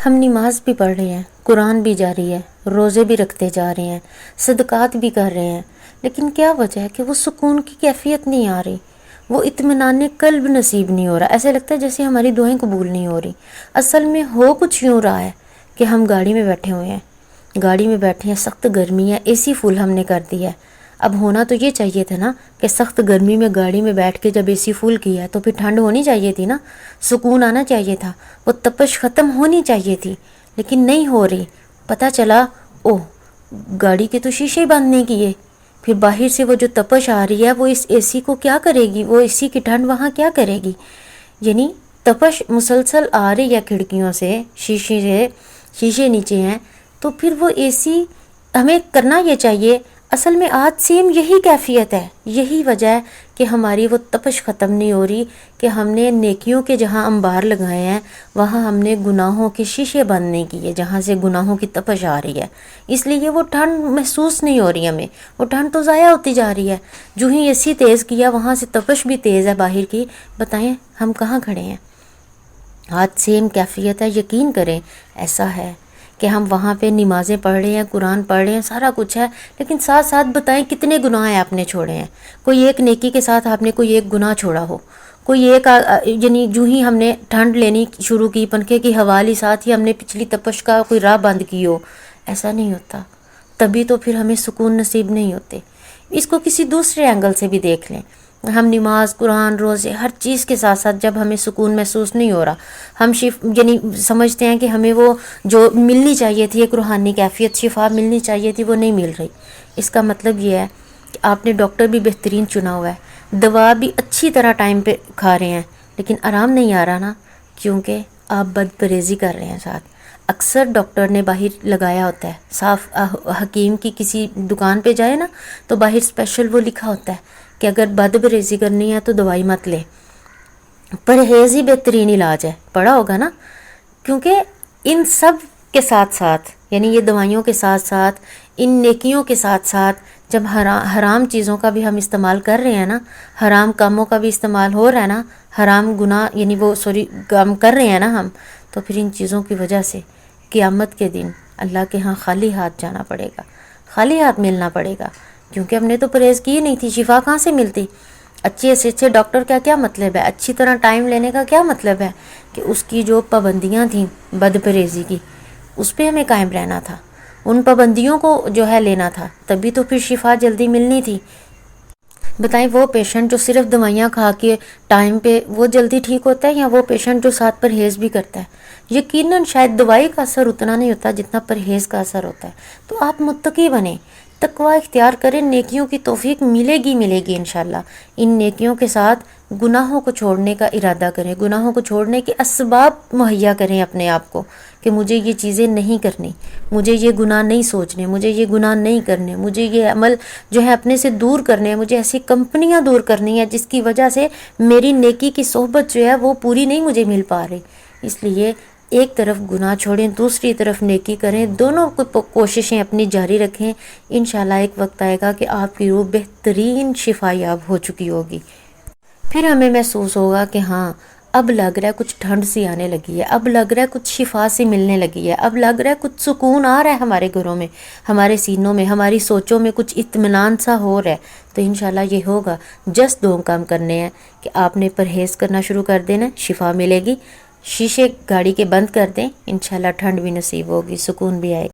ہم نماز بھی پڑھ رہے ہیں، قرآن بھی جاری ہے، روزے بھی رکھتے جا رہے ہیں، صدقات بھی کر رہے ہیں، لیکن کیا وجہ ہے کہ وہ سکون کی کیفیت نہیں آ رہی، وہ اطمینان قلب نصیب نہیں ہو رہا، ایسے لگتا ہے جیسے ہماری دعائیں قبول نہیں ہو رہی۔ اصل میں ہو کچھ یوں رہا ہے کہ ہم گاڑی میں بیٹھے ہوئے ہیں، گاڑی میں بیٹھے ہیں، سخت گرمی ہے، اے سی فل ہم نے کر دی ہے۔ اب ہونا تو یہ چاہیے تھا نا کہ سخت گرمی میں گاڑی میں بیٹھ کے جب اے سی فل کیا ہے تو پھر ٹھنڈ ہونی چاہیے تھی نا، سکون آنا چاہیے تھا، وہ تپش ختم ہونی چاہیے تھی، لیکن نہیں ہو رہی۔ پتہ چلا اوہ گاڑی کے تو شیشے بند نہیں کیے، پھر باہر سے وہ جو تپش آ رہی ہے وہ اس اے سی کو کیا کرے گی، وہ اے سی کی ٹھنڈ وہاں کیا کرے گی؟ یعنی تپش مسلسل آ رہی ہے کھڑکیوں سے، شیشے نیچے ہیں، تو پھر وہ اے سی ہمیں کرنا یہ چاہیے۔ اصل میں آج سیم یہی کیفیت ہے، یہی وجہ ہے کہ ہماری وہ تپش ختم نہیں ہو رہی کہ ہم نے نیکیوں کے جہاں انبار لگائے ہیں وہاں ہم نے گناہوں کے شیشے بند نہیں کیے، جہاں سے گناہوں کی تپش آ رہی ہے، اس لیے وہ ٹھنڈ محسوس نہیں ہو رہی ہمیں، وہ ٹھنڈ تو ضائع ہوتی جا رہی ہے۔ جو ہی اے سی تیز کیا وہاں سے تپش بھی تیز ہے باہر کی، بتائیں ہم کہاں کھڑے ہیں؟ آج سیم کیفیت ہے، یقین کریں ایسا ہے کہ ہم وہاں پہ نمازیں پڑھ رہے ہیں، قرآن پڑھ رہے ہیں، سارا کچھ ہے، لیکن ساتھ ساتھ بتائیں کتنے گناہ ہیں آپ نے چھوڑے ہیں؟ کوئی ایک نیکی کے ساتھ آپ نے کوئی ایک گناہ چھوڑا ہو، کوئی ایک یعنی جو ہی ہم نے ٹھنڈ لینی شروع کی، پنکھے کی ہوا لی، ساتھ ہی ہم نے پچھلی تپش کا کوئی راہ بند کی ہو، ایسا نہیں ہوتا، تبھی تو پھر ہمیں سکون نصیب نہیں ہوتے۔ اس کو کسی دوسرے اینگل سے بھی دیکھ لیں، ہم نماز قرآن روزے ہر چیز کے ساتھ ساتھ جب ہمیں سکون محسوس نہیں ہو رہا، ہم یعنی سمجھتے ہیں کہ ہمیں وہ جو ملنی چاہیے تھی ایک روحانی کیفیت، شفا ملنی چاہیے تھی، وہ نہیں مل رہی۔ اس کا مطلب یہ ہے کہ آپ نے ڈاکٹر بھی بہترین چنا ہوا ہے، دوا بھی اچھی طرح ٹائم پہ کھا رہے ہیں، لیکن آرام نہیں آ رہا نا، کیونکہ آپ بد پرہیزی کر رہے ہیں ساتھ۔ اکثر ڈاکٹر نے باہر لگایا ہوتا ہے، صاف حکیم کی کسی دکان پہ جائے نا تو باہر اسپیشل وہ لکھا ہوتا ہے کہ اگر بد پرہیزی کرنی ہے تو دوائی مت لے، پرہیز ہی بہترین علاج ہے، پڑھا ہوگا نا۔ کیونکہ ان سب کے ساتھ ساتھ، یعنی یہ دوائیوں کے ساتھ ساتھ، ان نیکیوں کے ساتھ ساتھ، جب حرام چیزوں کا بھی ہم استعمال کر رہے ہیں نا، حرام کاموں کا بھی استعمال ہو رہا ہے نا، حرام گناہ یعنی وہ کام کر رہے ہیں نا ہم، تو پھر ان چیزوں کی وجہ سے قیامت کے دن اللہ کے ہاں خالی ہاتھ جانا پڑے گا، خالی ہاتھ ملنا پڑے گا، کیونکہ ہم نے تو پرہیز کی نہیں تھی۔ شفا کہاں سے ملتی؟ اچھے سے اچھے ڈاکٹر کا کیا مطلب ہے، اچھی طرح ٹائم لینے کا کیا مطلب ہے کہ اس کی جو پابندیاں تھیں بد پرہیزی کی، اس پہ ہمیں قائم رہنا تھا، ان پابندیوں کو جو ہے لینا تھا، تبھی تو پھر شفا جلدی ملنی تھی۔ بتائیں وہ پیشنٹ جو صرف دوائیاں کھا کے ٹائم پہ وہ جلدی ٹھیک ہوتا ہے، یا وہ پیشنٹ جو ساتھ پرہیز بھی کرتا ہے؟ یقیناً شاید دوائی کا اثر اتنا نہیں ہوتا جتنا پرہیز کا اثر ہوتا ہے۔ تو آپ متقی بنیں، تقوی اختیار کریں، نیکیوں کی توفیق ملے گی انشاءاللہ۔ ان نیکیوں کے ساتھ گناہوں کو چھوڑنے کا ارادہ کریں، گناہوں کو چھوڑنے کے اسباب مہیا کریں اپنے آپ کو، کہ مجھے یہ چیزیں نہیں کرنی، مجھے یہ گناہ نہیں سوچنے، مجھے یہ گناہ نہیں کرنے، مجھے یہ عمل جو ہے اپنے سے دور کرنے ہیں، مجھے ایسی کمپنیاں دور کرنی ہیں جس کی وجہ سے میری نیکی کی صحبت جو ہے وہ پوری نہیں مجھے مل پا رہی۔ اس لیے ایک طرف گناہ چھوڑیں، دوسری طرف نیکی کریں، دونوں کوششیں اپنی جاری رکھیں، انشاءاللہ ایک وقت آئے گا کہ آپ کی روح بہترین شفا یاب ہو چکی ہوگی۔ پھر ہمیں محسوس ہوگا کہ ہاں اب لگ رہا ہے کچھ ٹھنڈ سی آنے لگی ہے، اب لگ رہا ہے کچھ شفا سی ملنے لگی ہے، اب لگ رہا ہے کچھ سکون آ رہا ہے ہمارے گھروں میں، ہمارے سینوں میں، ہماری سوچوں میں کچھ اطمینان سا ہو رہا ہے۔ تو انشاءاللہ یہ ہوگا، جس دو کام کرنے ہیں کہ آپ نے پرہیز کرنا شروع کر دینا، شفا ملے گی، شیشے گاڑی کے بند کر دیں، انشاءاللہ ٹھنڈ بھی نصیب ہوگی، سکون بھی آئے گا۔